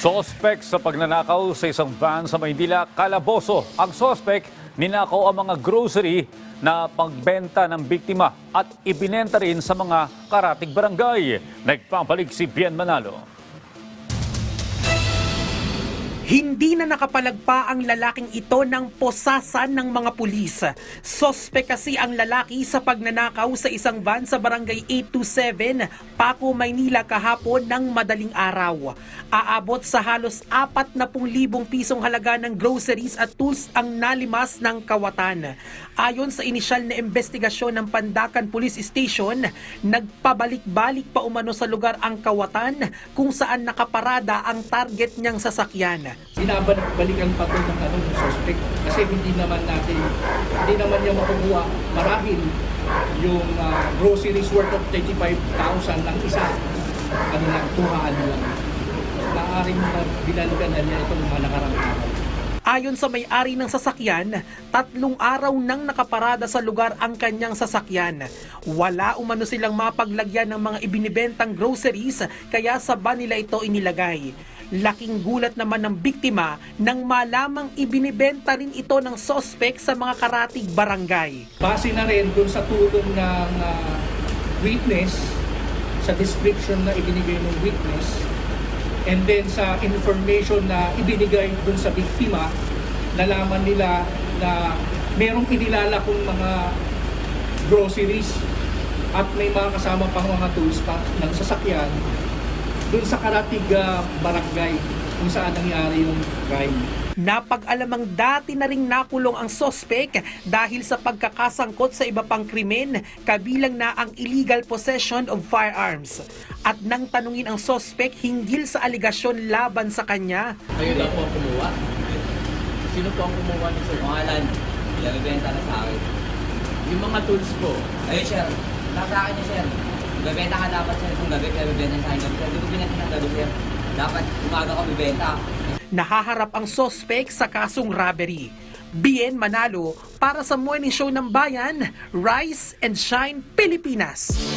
Sospek sa pagnanakaw sa isang van sa Maynila, kalaboso. Ang sospek, ninakaw ang mga grocery na pagbenta ng biktima at ibinenta rin sa mga karatig barangay. Nagpapalik si Bien Manalo. Hindi na nakapalagpa ang lalaking ito ng posasan ng mga pulis. Sospek kasi ang lalaki sa pagnanakaw sa isang van sa barangay 827, Paco, Maynila kahapon ng madaling araw. Aabot sa halos 40,000 pisong halaga ng groceries at tools ang nalimas ng kawatan. Ayon sa inisyal na investigasyon ng Pandacan Police Station, nagpabalik-balik pa umano sa lugar ang kawatan kung saan nakaparada ang target niyang sasakyan. Binabalikan pa ito ng suspect kasi hindi naman niya makukuha marahil yung groceries worth of 35,000 ng isa, tuhaan lang. Maaaring binalikan na niya itong mga nakarang araw. Ayon sa may-ari ng sasakyan, 3 araw nang nakaparada sa lugar ang kanyang sasakyan. Wala umano silang mapaglagyan ng mga ibinibentang groceries kaya sa van nila ito inilagay. Laking gulat naman ng biktima nang malamang ibinibenta rin ito ng sospek sa mga karatig barangay. Base na rin dun sa tulong ng witness, sa description na ibinigay ng witness, and then sa information na ibinigay dun sa biktima, nalaman nila na merong inilalakong mga groceries at may mga kasama pang mga tools pa ng sasakyan dun sa karatig barangay kung saan nangyari yung crime. Napag-alamang dati na ring nakulong ang sospek dahil sa pagkakasangkot sa iba pang krimen, kabilang na ang illegal possession of firearms. At nang tanungin ang sospek hinggil sa aligasyon laban sa kanya. Kayo daw po ang kumuha? Sino po ang kumuha niyo, sir? Pangalan, nabibenta na sa akin. Yung mga tools po, ayun, sir, nasa akin niya, sir. Bebenta ka dapat, sir, kung gabi, kaya bibenta sa akin gabi, sir. Hindi ko binenta ng gabi, sir. Dapat umaga ko bibenta. Nahaharap ang sospek sa kasong robbery. Bien Manalo para sa Morning Show ng Bayan, Rise and Shine Pilipinas.